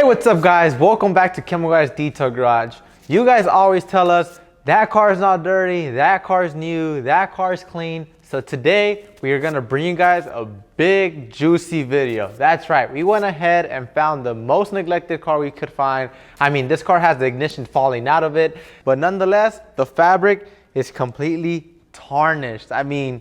What's up guys? Welcome back to Chemical Guys Detail Garage. You guys always tell us that car is not dirty, that car is new, that car is clean. So today we are gonna bring you guys a big juicy video. That's right, we went ahead and found the most neglected car we could find. I mean, this car has the ignition falling out of it, but nonetheless, the fabric is completely tarnished. I mean,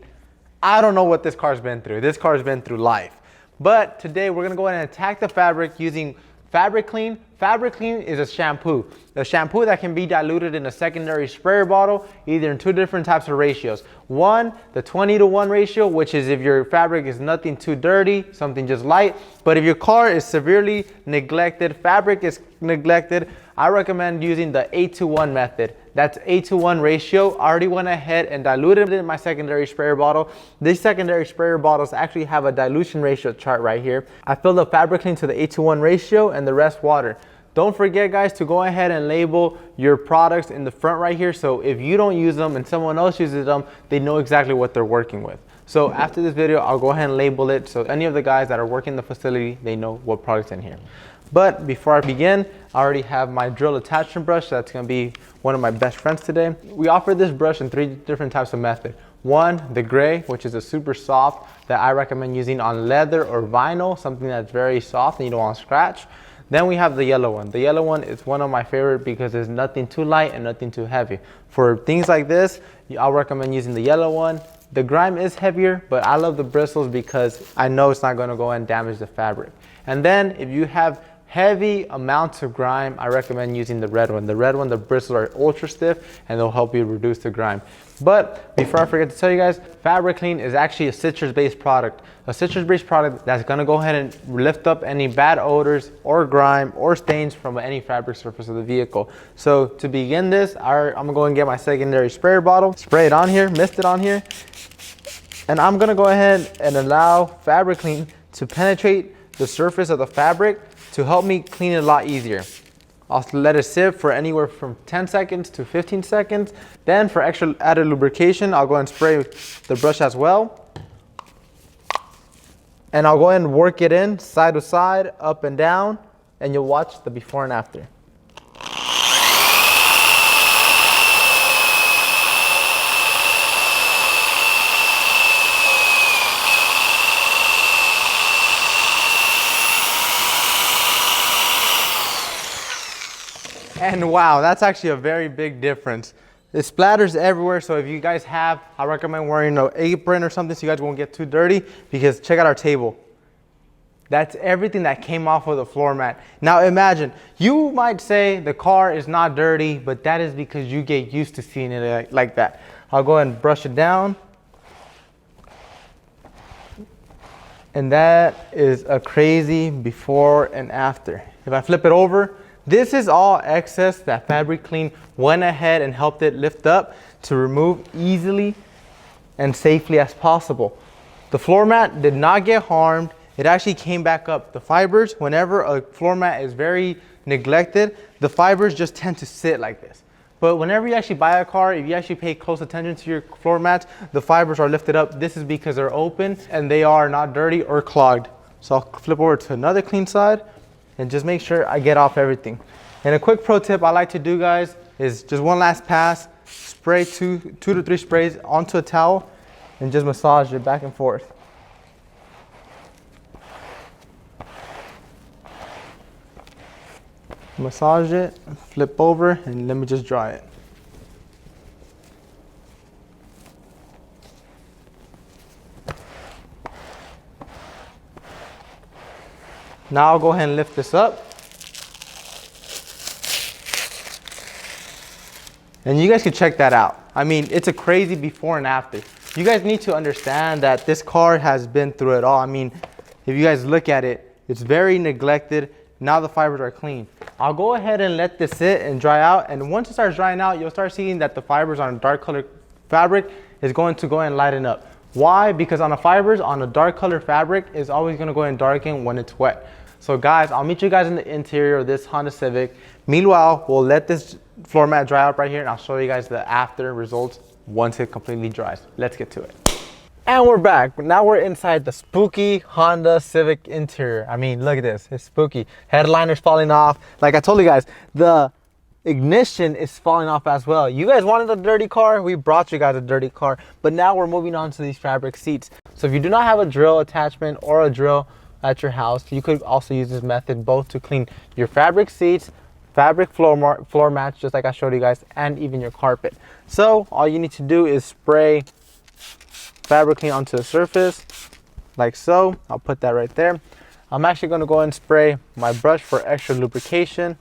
I don't know what this car's been through. This car's been through life. But today we're gonna go ahead and attack the fabric using Fabric Clean. Fabric Clean is a shampoo that can be diluted in a secondary sprayer bottle, either in two different types of ratios. One, the 20:1 ratio, which is if your fabric is nothing too dirty, something just light. But if your car is severely neglected, fabric is neglected, I recommend using the 8:1 method. That's 8:1 ratio. I already went ahead and diluted it in my secondary sprayer bottle. These secondary sprayer bottles actually have a dilution ratio chart right here. I filled the Fabric Clean to the 8:1 ratio and the rest water. Don't forget guys to go ahead and label your products in the front right here, so if you don't use them and someone else uses them, they know exactly what they're working with. So after this video, I'll go ahead and label it so any of the guys that are working the facility, they know what product's in here. But before I begin, I already have my drill attachment brush. That's gonna be one of my best friends today. We offer this brush in 3 different types of method. One, the gray, which is a super soft that I recommend using on leather or vinyl, something that's very soft and you don't want to scratch. Then we have the yellow one. The yellow one is one of my favorite because it's nothing too light and nothing too heavy. For things like this, I'll recommend using the yellow one. The grime is heavier, but I love the bristles because I know it's not gonna go and damage the fabric. And then if you have heavy amounts of grime, I recommend using the red one. The red one, the bristles are ultra stiff and they'll help you reduce the grime. But before I forget to tell you guys, Fabric Clean is actually a citrus-based product. A citrus-based product that's gonna go ahead and lift up any bad odors or grime or stains from any fabric surface of the vehicle. So to begin this, I'm gonna go and get my secondary sprayer bottle, spray it on here, mist it on here, and I'm gonna go ahead and allow Fabric Clean to penetrate the surface of the fabric to help me clean it a lot easier. I'll let it sit for anywhere from 10 seconds to 15 seconds. Then for extra added lubrication, I'll go and spray the brush as well. And I'll go ahead and work it in side to side, up and down, and you'll watch the before and after. And wow, that's actually a very big difference. It splatters everywhere, so if you guys have, I recommend wearing an apron or something so you guys won't get too dirty, because check out our table. That's everything that came off of the floor mat. Now imagine, you might say the car is not dirty, but that is because you get used to seeing it like that. I'll go ahead and brush it down. And that is a crazy before and after. If I flip it over, this is all excess that Fabric Clean went ahead and helped it lift up to remove easily and safely as possible. The floor mat did not get harmed. It actually came back up. The fibers, whenever a floor mat is very neglected, the fibers just tend to sit like this. But whenever you actually buy a car, if you actually pay close attention to your floor mats, the fibers are lifted up. This is because they're open and they are not dirty or clogged. So I'll flip over to another clean side and just make sure I get off everything. And a quick pro tip I like to do guys is just one last pass, spray two to three sprays onto a towel and just massage it back and forth. Massage it, flip over, and let me just dry it. Now I'll go ahead and lift this up. And you guys can check that out. I mean, it's a crazy before and after. You guys need to understand that this car has been through it all. I mean, if you guys look at it, it's very neglected. Now the fibers are clean. I'll go ahead and let this sit and dry out. And once it starts drying out, you'll start seeing that the fibers on a dark colored fabric is going to go and lighten up. Why? Because on the fibers on a dark colored fabric is always gonna go and darken when it's wet. So guys, I'll meet you guys in the interior of this Honda Civic. Meanwhile, we'll let this floor mat dry out right here and I'll show you guys the after results once it completely dries. Let's get to it. And we're back. Now we're inside the spooky Honda Civic interior. I mean, look at this. It's spooky. Headliner's falling off. Like I told you guys, the ignition is falling off as well. You guys wanted a dirty car? We brought you guys a dirty car. But now we're moving on to these fabric seats. So if you do not have a drill attachment or a drill at your house, you could also use this method both to clean your fabric seats, fabric floor mats, just like I showed you guys, and even your carpet. So all you need to do is spray fabric clean onto the surface like so. I'll put that right there. I'm actually going to go and spray my brush for extra lubrication,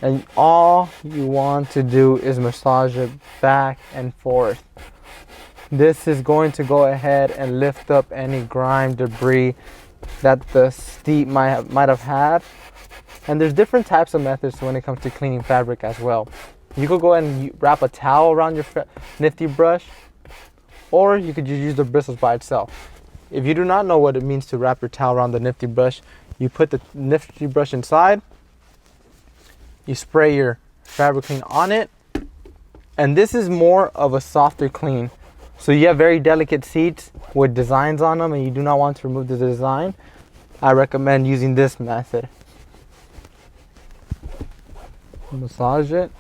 and all you want to do is massage it back and forth. This is going to go ahead and lift up any grime, debris that the seat might have had. And there's different types of methods when it comes to cleaning fabric as well. You could go and wrap a towel around your nifty brush, or you could just use the bristles by itself. If you do not know what it means to wrap your towel around the nifty brush, you put the nifty brush inside, you spray your fabric clean on it, and this is more of a softer clean. So you have very delicate seats with designs on them and you do not want to remove the design, I recommend using this method. Massage it.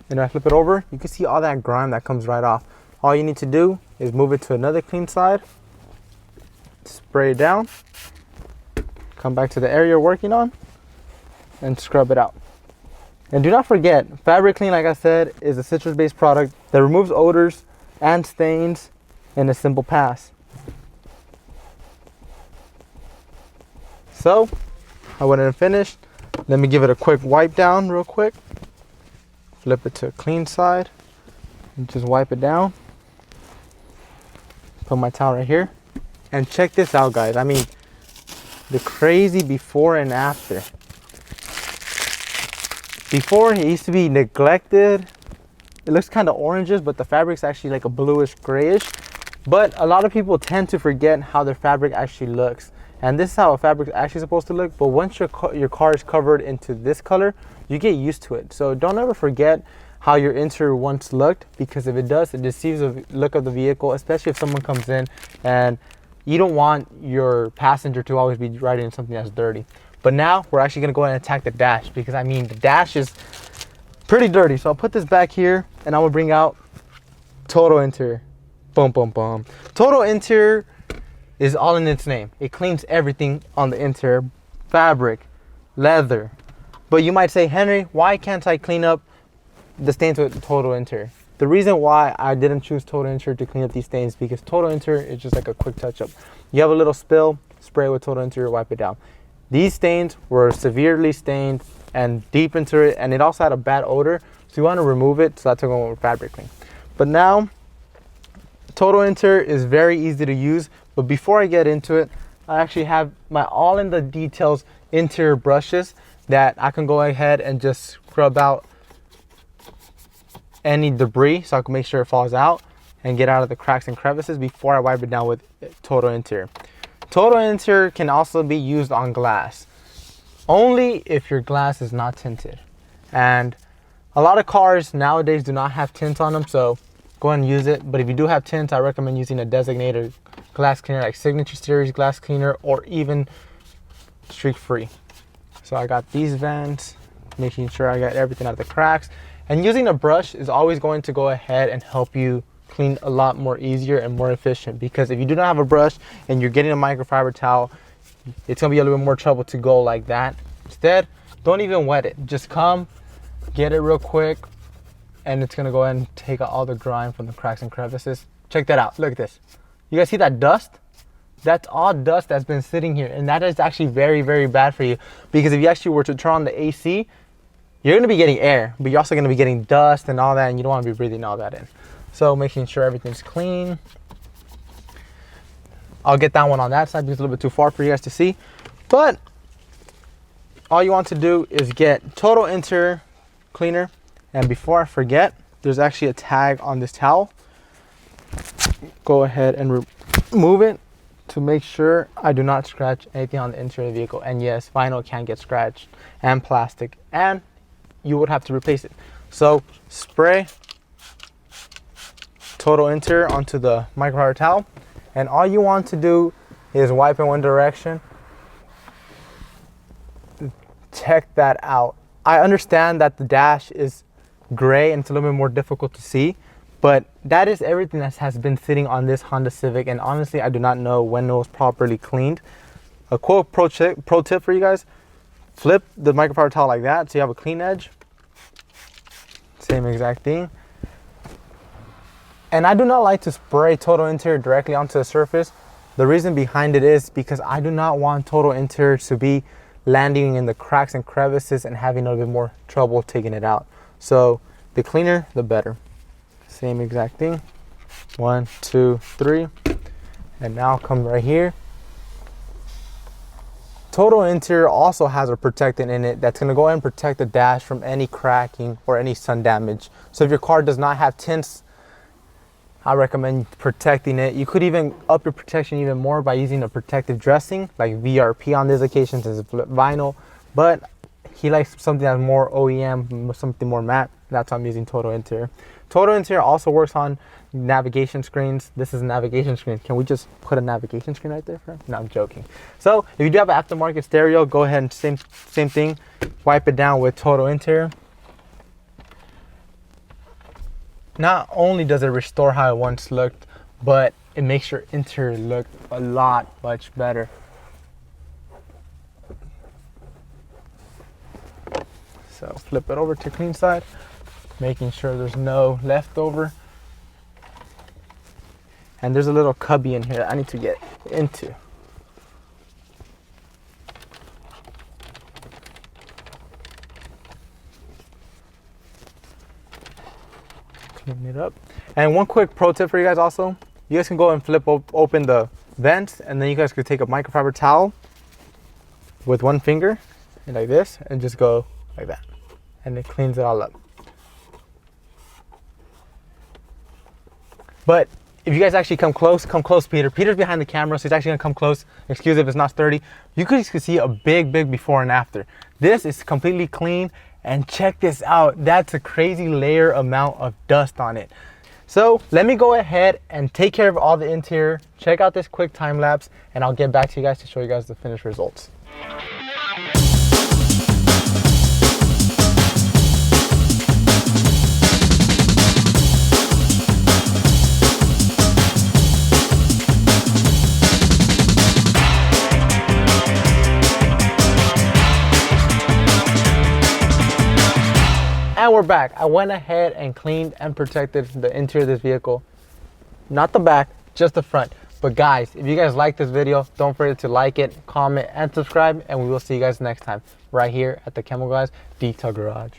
And I flip it over, you can see all that grime that comes right off. All you need to do is move it to another clean side, spray it down, come back to the area you're working on, and scrub it out. And do not forget, fabric clean, like I said, is a citrus-based product that removes odors and stains in a simple pass. So, I went and finished. Let me give it a quick wipe down real quick. Flip it to a clean side and just wipe it down. Put my towel right here. And check this out, guys. I mean, the crazy before and after. Before, it used to be neglected. It looks kind of orangish, but the fabric's actually like a bluish grayish. But a lot of people tend to forget how their fabric actually looks. And this is how a fabric is actually supposed to look. But once your car is covered into this color, you get used to it. So don't ever forget how your interior once looked, because if it does, it deceives the look of the vehicle, especially if someone comes in and you don't want your passenger to always be riding in something that's dirty. But now we're actually gonna go ahead and attack the dash, because I mean, the dash is pretty dirty. So I'll put this back here and I'm gonna bring out total interior. Boom, boom, boom. Total interior is all in its name. It cleans everything on the interior, fabric, leather. But you might say, Henry, why can't I clean up the stains with total interior? The reason why I didn't choose total interior to clean up these stains, because total interior is just like a quick touch up. You have a little spill, spray with total interior, wipe it down. These stains were severely stained and deep into it, and it also had a bad odor. So you want to remove it, so that's going with fabric clean. But now, total interior is very easy to use. But before I get into it, I actually have my all in the details interior brushes that I can go ahead and just scrub out any debris, so I can make sure it falls out and get out of the cracks and crevices before I wipe it down with total interior. Total interior can also be used on glass, only if your glass is not tinted. And a lot of cars nowadays do not have tint on them, so go ahead and use it. But if you do have tint, I recommend using a designated glass cleaner like Signature Series glass cleaner, or even streak free. So I got these vents, making sure I got everything out of the cracks. And using a brush is always going to go ahead and help you clean a lot more easier and more efficient, because if you do not have a brush and you're getting a microfiber towel, it's gonna be a little bit more trouble to go like that. Instead, don't even wet it. Just come, get it real quick, and it's gonna go ahead and take out all the grime from the cracks and crevices. Check that out, look at this. You guys see that dust? That's all dust that's been sitting here, and that is actually very, very bad for you, because if you actually were to turn on the AC, you're gonna be getting air, but you're also gonna be getting dust and all that, and you don't wanna be breathing all that in. So making sure everything's clean. I'll get that one on that side because it's a little bit too far for you guys to see. But all you want to do is get total interior cleaner. And before I forget, there's actually a tag on this towel. Go ahead and remove it to make sure I do not scratch anything on the interior of the vehicle. And yes, vinyl can get scratched, and plastic, and you would have to replace it. So spray total interior onto the microfiber towel. And all you want to do is wipe in one direction. Check that out. I understand that the dash is gray and it's a little bit more difficult to see, but that is everything that has been sitting on this Honda Civic, and honestly I do not know when it was properly cleaned. A quote pro tip for you guys: flip the microfiber towel like that so you have a clean edge. Same exact thing. And I do not like to spray total interior directly onto the surface. The reason behind it is because I do not want total interior to be landing in the cracks and crevices and having a little bit more trouble taking it out. So the cleaner, the better. Same exact thing. 1, 2, 3. And now come right here. Total interior also has a protectant in it that's gonna go ahead and protect the dash from any cracking or any sun damage. So if your car does not have tints, I recommend protecting it. You could even up your protection even more by using a protective dressing like VRP on this occasion since it's vinyl, but he likes something that's more OEM, something more matte. That's why I'm using total interior. Total interior also works on navigation screens. This is a navigation screen. Can we just put a navigation screen right there, friend? No, I'm joking. So if you do have an aftermarket stereo, go ahead and same thing, wipe it down with total interior. Not only does it restore how it once looked, but it makes your interior look a lot much better. So flip it over to clean side, making sure there's no leftover. And there's a little cubby in here that I need to get into. Clean it up. And one quick pro tip for you guys also, you guys can go and flip open the vents, and then you guys could take a microfiber towel with one finger and like this and just go like that, and it cleans it all up. But if you guys actually come close, Peter. Peter's behind the camera, so he's actually gonna come close. Excuse if it's not sturdy. You guys can see a big before and after. This is completely clean. And check this out, that's a crazy layer amount of dust on it. So let me go ahead and take care of all the interior, check out this quick time lapse, and I'll get back to you guys to show you guys the finished results. And we're back. I went ahead and cleaned and protected the interior of this vehicle. Not the back, just the front. But guys, if you guys like this video, don't forget to like it, comment, and subscribe. And we will see you guys next time right here at the Chemical Guys Detail Garage.